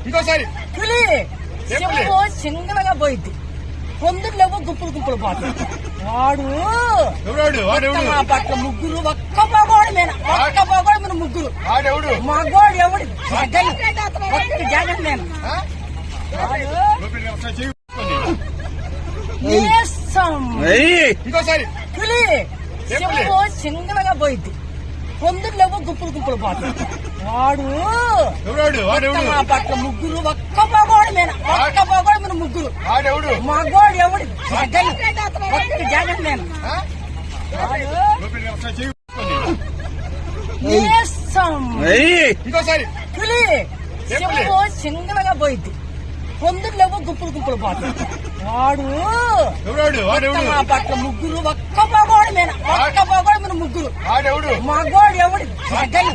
ఇంకోసారి పులి సింహం సింగల్ గా పోయింది. పొందులేమో గుంపులు గుంపులు పోతుంది. వాడు మా పట్ల ముగ్గురు ఒక్క పోగోడు మీద ముగ్గురు మగోడు ఎవడు జగన్ నేను ఇంకోసారి పులి సింహం సింగల్ గా పోయింది. పొందులేమో గుంపులు గుంపులు పోతుంది. వాడు మా పట్ల ముగ్గురు ఒక్క పోగోడు మీద ముగ్గురు మగోడు ఎవడు జగన్ నేను ఇంకోసారి పులి సింహం సింగల్ గా పోయింది. పొందులేమో గుంపులు గుంపులు పోతుంది. వాడు మా పట్ల ముగ్గురు ఒక్క పోగోడు మీద ముగ్గురు మగోడు ఎవడు జగన్